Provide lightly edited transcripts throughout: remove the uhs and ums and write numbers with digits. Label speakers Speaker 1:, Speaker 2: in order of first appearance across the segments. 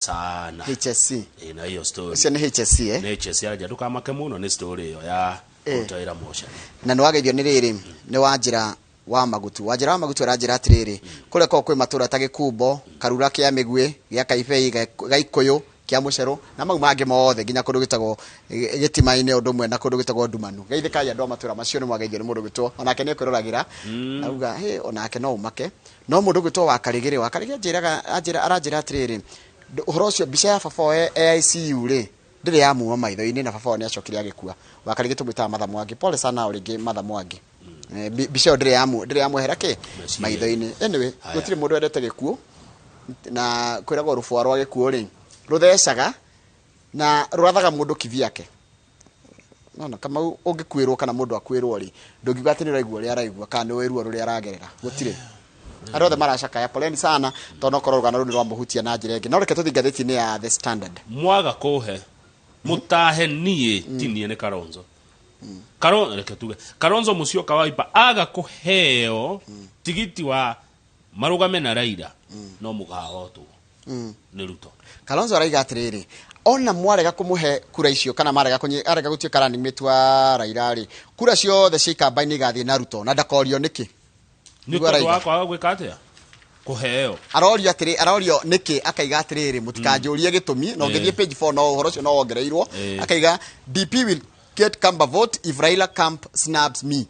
Speaker 1: sana
Speaker 2: HSC
Speaker 1: na hiyo story
Speaker 2: ucio ni HSC
Speaker 1: ni HSC aja ndukamake muno ni story iyo ya Utaira Motion
Speaker 2: na nwageithio ni riri ni wanjira wa magutu aranjira atiriri kure ko kwi matura ta Gikumbo Karura kia Migwi gia Kaibei Gaikuyu kia Mucero na mau mangi mothe nginya kundu gitagwo Gitimaine undu mwe na kundu gitagwo Ndumanu geithika ya ndo matura macio ni mwageithio ni mundu gitwo onake ni kwiruragira auga he onake no umake no mundu gitwo wa Karigiri aranjira atiriri uhoro ucio mbica ya baba AICU ri ndire ya muuma maitho-ini na baba ni acokire agikua wa Karigiri tumwita Matha Mwangi pole sana uringi Matha Mwangi bicio ndire ya muherake maitho-ini anyway gutire mundu endete gikuo na kwiragwo rufua rwa gikuo ri ruthecaga na rurathaga mundu kivyake nona kama ungikwirwo kana mundu akwirwo ri ndungiuga ati ni raigua ri araigua kana ni wirwo ruri aragerera gutire arothe maracaka ya poleni sana tono korogana runi rwa muhutia na njira ingi no reke tuthi ngatheti-ini ya The Standard
Speaker 1: mwaga kuhe mutahe nie tinie ni Kalonzo Kalonzo mucio kawaipa aga kuheo tigiti wa marugame na Raila no mugaho tu ni Ruto
Speaker 2: Kalonzo araiga atiriri ona mwarega kumuhe kura icio kana arega gutuika running mate wa Raila ri kura ciothe cia campaign igathie na Ruto na ndakorio niki
Speaker 1: ni tondu wakwa gwika atia kuheo
Speaker 2: arorio niki akaiga atiriri mutikanjurie gitumi no ngithie page 4 no uhoro cio no wongereirwo akaiga DP will get Kamba vote if Raila camp snubs me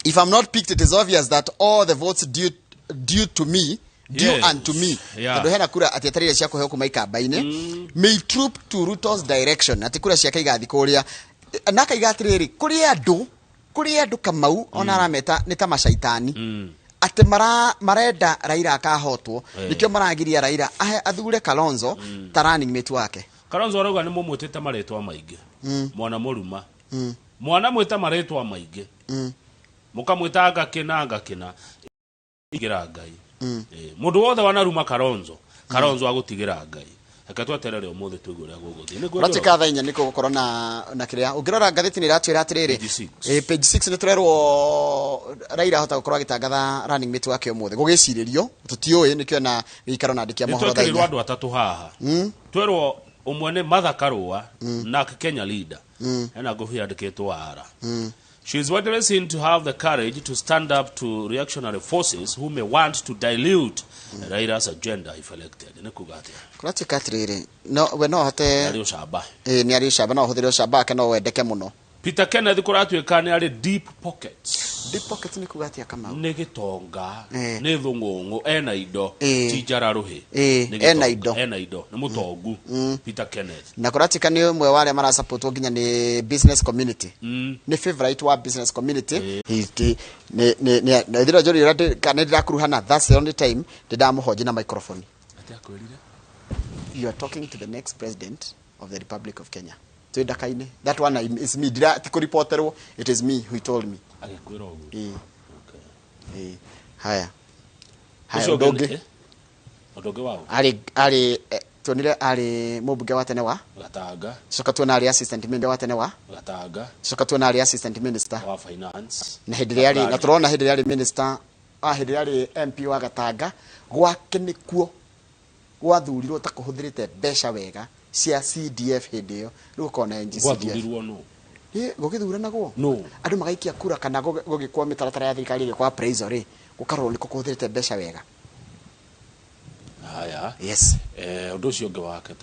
Speaker 2: if I'm not picked it is obvious that all the votes due to me and to me tondu hena kura atiatarire cia kuheo kuma ikambaine may troop to Ruto's direction ati kura ciake igathi kuria na akaiga atiriri kuri andu Kamau ona arameta ni ta macaitani ati marenda Raila akahotwo nikio maragiria Raila ahe athure Kalonzo ta running mate wake
Speaker 1: Kalonzo arauga ni mumwitite maritwa maingi mwana muruma mwana mwita maritwa maingi mukamwita ngakina igira Ngai mundu wothe wanaruma Kalonzo agutigira Ngai reke tweterere umuthi tuigue uria guguthii ni
Speaker 2: ratika thainya niko gukorwo na kiria ungirora ngatheti ni ratwira atiriri page 6 ni turerwo Raila hota gukorwo agitangatha running mate wake umuthi gugiciririo tutioi nikio na gikaro na ndikia mohoro thainya
Speaker 1: tweterwo andu atatu haha twerwo umwe ni Martha Karua na Kenya leader ena nguvi andikitwo ara she is widely seen to have the courage to stand up to reactionary forces who may want to dilute Raila's agenda if elected. Nikugatia.
Speaker 2: Kurati katriri. No we no hote.
Speaker 1: Nari ushaba.
Speaker 2: Ni ari ushaba no hothire ushaba ke no wendeke muno.
Speaker 1: Peter Kenneth kuratu ekane ari deep pockets.
Speaker 2: Deep pockets nikugatia kama.
Speaker 1: Ni gitonga, ni thungungu, ena indo, tijara ruhi.
Speaker 2: Ena indo.
Speaker 1: Ni mutongu. Peter Kenneth.
Speaker 2: Na kurati kani umwe wale mara support nginya ni business community. Ni favorite wa business community. Ni ndira jori rate kana ndira kuruhana that's the only time ndamuhoji na microphone.
Speaker 1: Ati akwirire.
Speaker 2: You are talking to the next president of the Republic of Kenya. That one is me. Did I reporter? It is me who told me. Okay. Haya. Odoge.
Speaker 1: Odoge wao.
Speaker 2: Ali tonile ali mubuge wa tene wa
Speaker 1: Gataga.
Speaker 2: Soka tuona ali assistant minister wa tene wa
Speaker 1: Gataga.
Speaker 2: Soka tuona ali assistant minister
Speaker 1: wa finance.
Speaker 2: Na hidiri ali na turona hidiri ali minister hidiri ali MP wa Gataga gwake nikuo gwathurirwo ta kuhuthirite besha wega cia CDF hindio riu kona NGCDF
Speaker 1: gwathurirwo no
Speaker 2: gugithurana gwo
Speaker 1: no
Speaker 2: andu magaikia kura kana gugikwa mitaratara ya thirikari kwa appraisal ri gukarwo niko kuhuthirite besha wega
Speaker 1: haya
Speaker 2: yes
Speaker 1: undu ucio ngi wake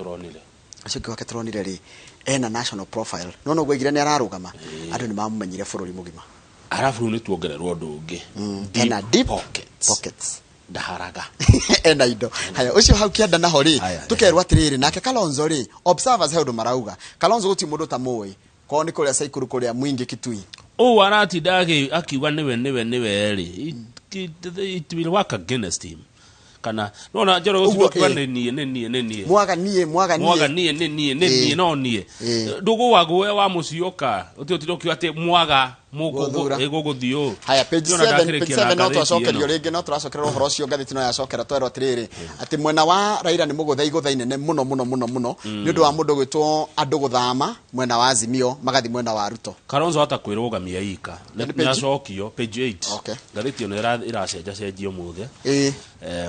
Speaker 1: turonire
Speaker 2: ri ena national profile no gwegire ni ararugama andu ni mamumenyire bururi mugima
Speaker 1: arafu ni tuongererwo undu ungi
Speaker 2: ena deep pockets
Speaker 1: ndaharaga
Speaker 2: ena indo haya ucio hau kianda na hori tukerwa atiriri nake Kalonzo ri observers heudo marauga Kalonzo guti mundu ta muwi ko ni kuria saikuru kuria mwingi kitui
Speaker 1: arati dage akiwa niwe ri it will work against him kana nona njoro gusigo kwa nie
Speaker 2: mwaga nie
Speaker 1: no nie ndugu wagu wa mucioka utiotiroki ati mwaga mugo egoguthio
Speaker 2: haya page 7 no twacokerio ringi no turacokerera uhoro ucio ngathiti no yacokera twerwo atiriri ati mwena wa Raila ni mugutha inene muno ni undu wa mundu gwitwo andu guthama mwena wa Azimio magathi mwena wa Ruto
Speaker 1: Kalonzo hata kwirũgamia ika nacokio page 8 ngathiti no iracenjia muthe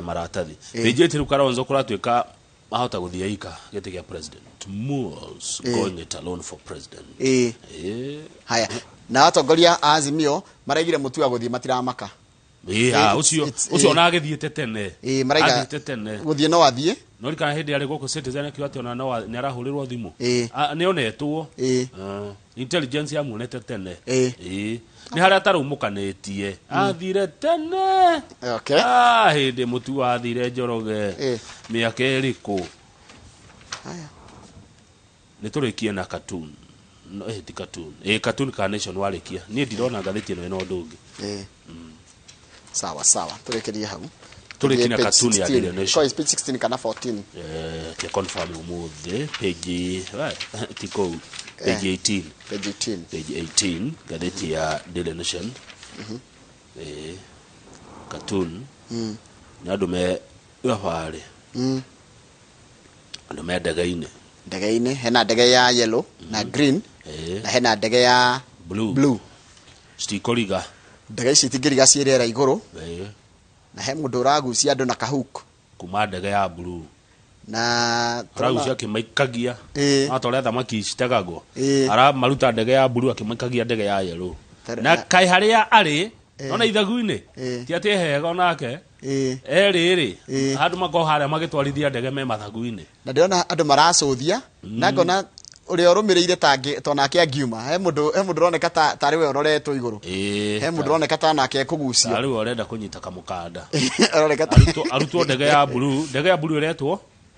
Speaker 1: maratathi page 8 ru Kalonzo kuratuika mahota guthia ika gete kia president Moors going it alone for president
Speaker 2: haya na atongoria Azimio maraigire mutu wa guthie matiramaka
Speaker 1: ucio ona agithiete tene
Speaker 2: maraiga guthie no athie
Speaker 1: no rika hindi ari guku citizen akio ati ona no ni arahurirwo thimu ni onetwo intelligence ya muonete tene ni haria tarumukanitie athire tene hindi mutu wa athire Njoroge miaka iriku
Speaker 2: haya
Speaker 1: ni turikie na cartoon no ti cartoon cartoon carnation warikia ni ndirona ngathiti no ino ndungi
Speaker 2: sawa sawa turekerie hau
Speaker 1: turikina cartoon ya Daily Nation
Speaker 2: kwa page 16 kana 14
Speaker 1: ke confirm umuthi page tiko page 18 page 18 gatheti ya Daily Nation cartoon na ndume gafare ndume ndege-ini hena ndege ya yellow na green na hena ndege ya blue stikoriga ndege ici tingiriga ciirera iguru na he mundu uragucia andu na kahuku kuma ndege ya blue
Speaker 2: na
Speaker 1: ragucia kimaikagia atore thamaki citegagwo ara maruta ndege ya blue akimaikagia ndege ya yellow na kai haria ari ona ithagu-ini ti ati hega nake riri andu mako haria magitwarithia ndege me mathagu-ini
Speaker 2: na ndiona andu maracuthia na ngona uria urumireire tangi tonake angiuma he mundu roneka tari we uroretwo iguru he mundu roneka ta nake kugucia
Speaker 1: tari we urenda kunyita kamukanda arutwo ndege ya blue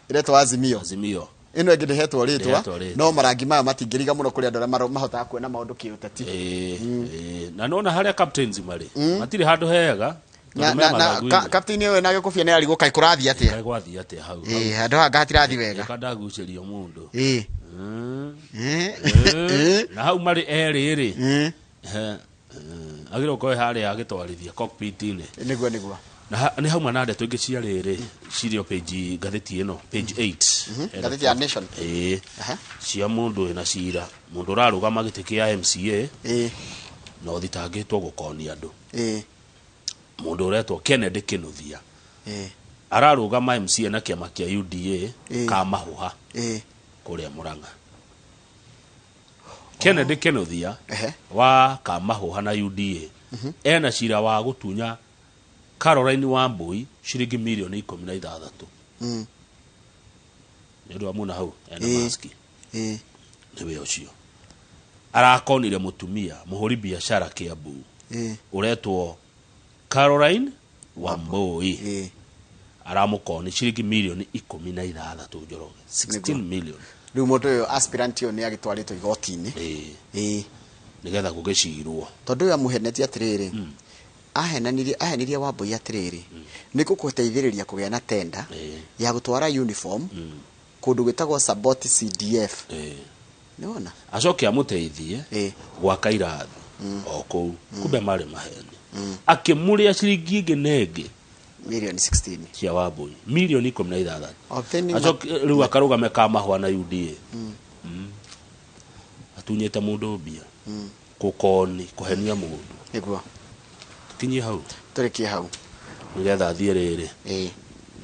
Speaker 1: iretwo Azimio ino
Speaker 2: engide hetwo ritwa no marangi maya matingiriga muno kuri andu aria mahotaga kuona maundu kiuteti
Speaker 1: na nona haria captains mari matiri handu hega
Speaker 2: na captain we na gikufia ne arigo kai kurathi atia
Speaker 1: hau
Speaker 2: handu ha gatirathi wega
Speaker 1: kada gucerio mundu na hau mari eriri agiro ko haria agitwarithia cockpit ine
Speaker 2: niguo
Speaker 1: na ni hau manade tuingi cia riri cirio page gatheti ino page 8
Speaker 2: gatheti ya Nation
Speaker 1: cia mundu ina cira mundu rarugama giti kia MCA no thitangitwo gukoni andu mundu uretwo Kennedy Kinuthia ararugama MCA na kiama kia UDA ka mahuha kuria Murang'a Kennedy Kinuthia wa ka mahuha na UDA ena cira wa gutunya Caroline Wambui shiringi milioni 16 ndio amuna hau ena maski niwe ucio arakonire mutumia muhuri biashara Kiambu uretwo Caroline Wambui aramukoni shiringi milioni 16 Njoroge 16 million
Speaker 2: riu mundu uyu aspirant yo ni agitwaritwo igoti-ini
Speaker 1: nigetha gugicirwo
Speaker 2: tondu ya muheneti atiriri ahenirie Wambui atiriri ni gukuteithiriria kugea na tenda ya gutwara uniform kundu gwitagwo Saboti CDF niona
Speaker 1: acoke amuteithie gwaka irathi okou kumbe mari maheni akimuria shiringi ingi nengi
Speaker 2: milioni 16
Speaker 1: cia Wambui milioni 16 acoke riu akarugame ka mahwa na UDA atunyete mundu mbia kukoni kuhenia mundu
Speaker 2: niguo
Speaker 1: kinyi hau
Speaker 2: turikie hau
Speaker 1: nigetha thie riri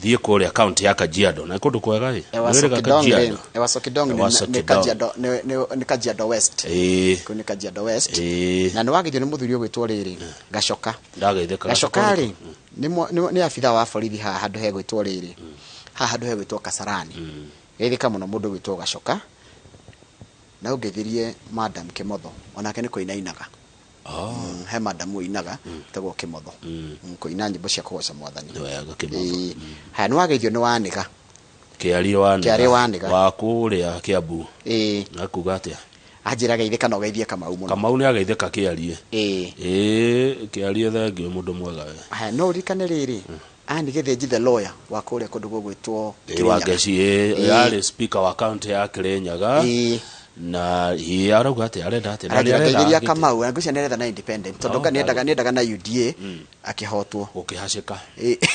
Speaker 1: thie kuria account ya Kajiado na kundu kwega
Speaker 2: Ewasokidong ni Kajiado West kuni Kajiado West na ni wagithio ni muthuri ogwitwo riri Gacoka Gacoka ri ni afitha wa borithi haha handu he gwitwo riri haha handu he gwitwo Kasarani githika muno mundu gwitwo Gacoka na ungithirie Madam Kimotho onake ni kuinainaga he madam uinaga tagwo Kimotho kuina nyimbo cia kugoca mwathani
Speaker 1: wega Kimotho
Speaker 2: ha no ageithio ni waniga
Speaker 1: kiari waniga wa kuria Kiambu akuga atia
Speaker 2: ajira geithika no geithie Kamau
Speaker 1: ni ageithika kiarie kiarie thangio mundu mwega we
Speaker 2: ha no rikane riri ani githinji the lawyer wa kuria kundu gugwitwo
Speaker 1: Wangeci yari speaker wa county ya Kirinyaga na arauga ati arenda ati
Speaker 2: na arenda Kamau na ngucia neretha na independent tondu nendaga na UDA akihotwo
Speaker 1: ukihacika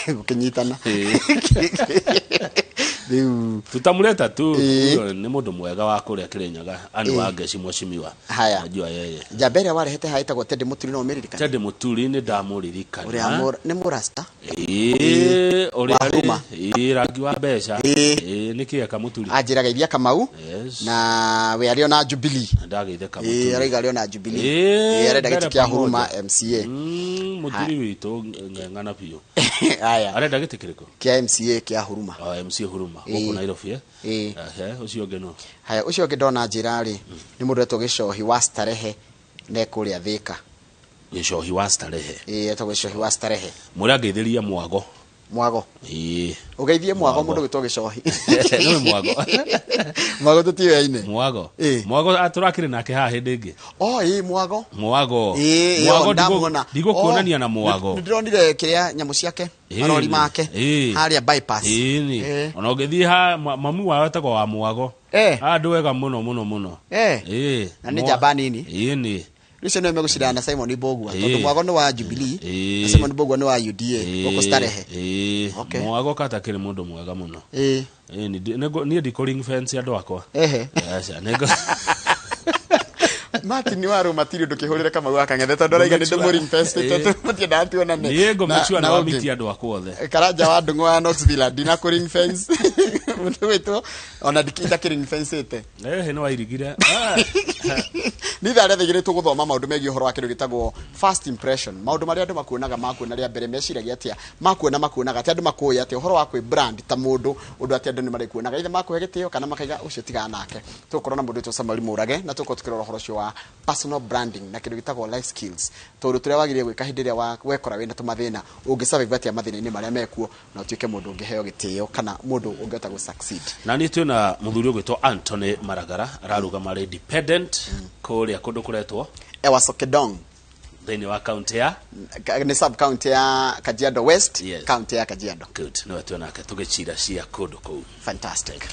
Speaker 2: gukinyitana Riu
Speaker 1: tutamuleta tu ni mundu mwega wa kuria Kirinyaga ani wa ngeci mweshimiwa najua yeye
Speaker 2: Jambere warehete haita go Teddy Muturi no meririkana
Speaker 1: Teddy Muturi ni ndamuririkana
Speaker 2: uria ni murasta
Speaker 1: uria rangi wa mbeca ni kieka Muturi
Speaker 2: ajiraga iria Kamau na we ario na Jubilee
Speaker 1: ndageithe Kamuturi
Speaker 2: ariga ario na Jubilee arenda giti kia Huruma MCA
Speaker 1: Muturi witu ng'ang'ana biu aya arenda giti kiriko
Speaker 2: kia MCA kia Huruma
Speaker 1: MCA Huruma guku Nairobi ucio ngeno
Speaker 2: haya ucio ngidona njira ri ni mundu etwo Gicohi wa Starehe ne kuria Thika
Speaker 1: Gicohi wa Starehe
Speaker 2: etwo Gicohi wa Starehe
Speaker 1: muria ngeithiria mwago
Speaker 2: ugeithie mwago mundu gitwo Gicohi
Speaker 1: no mwago
Speaker 2: mwago tutiwe-ine
Speaker 1: mwago aturakire nake haha hindi ingi mwago ndigũkuonania na mwago
Speaker 2: ndironire kiria nyamu ciake arori make haria bypass
Speaker 1: ona ũngĩthiĩ ha mamu wao etagwo wa mwago andũ wega mũno
Speaker 2: na nĩ njamba nini
Speaker 1: ni
Speaker 2: Richo no megucirana na Simon Mbogwa tondu mwago ni wa Jubilee na Simon Mbogwa ni wa UDA goko Starehe
Speaker 1: mwago katakire mundu mwega muno ni ndiko ring fence andu akwa nego
Speaker 2: Martin ni waro matiri ndukihurire kama gwaka ng'ethe tondu raiga ni ndimuri fence tondu matienda tuona ne
Speaker 1: yego mechua na miti andu akwa othe
Speaker 2: karanja wa ndungu wa Knoxville dina ko ring fence mundu wetu ona dikita ring fence ite
Speaker 1: no wairigire
Speaker 2: ni thare thigiritwo guthoma maundu megi uhoro wa kindu gitagwo first impression maundu maria andu makuonaga ria mbere meciragia atia makuonaga atia andu makuoya atia uhoro wa kwi brand ta mundu undu atia andu ni marikuonaga ithe makuhe gitio kana makaiga ucio tigana nake tukorwo na mundu tu Samari Murage na tuko tukirora uhoro cio wa personal branding na kindu gitagwo life skills tondu turia wagirie gwika hindi ria wekora wina tumathina ungisurvive atia mathina-ini maria mekuo na utuike mundu ungiheo gitio kana mundu ungihota gu succeed
Speaker 1: na ni twina muthuri ugwitwo Anthony Maragara araruga mari independent kuria kundu kuretwo
Speaker 2: Ewasokedong
Speaker 1: thini wa county ya
Speaker 2: ni sub county ya Kajiado West county ya Kajiado
Speaker 1: good no twina ke tugicira cia kundu kuu
Speaker 2: fantastic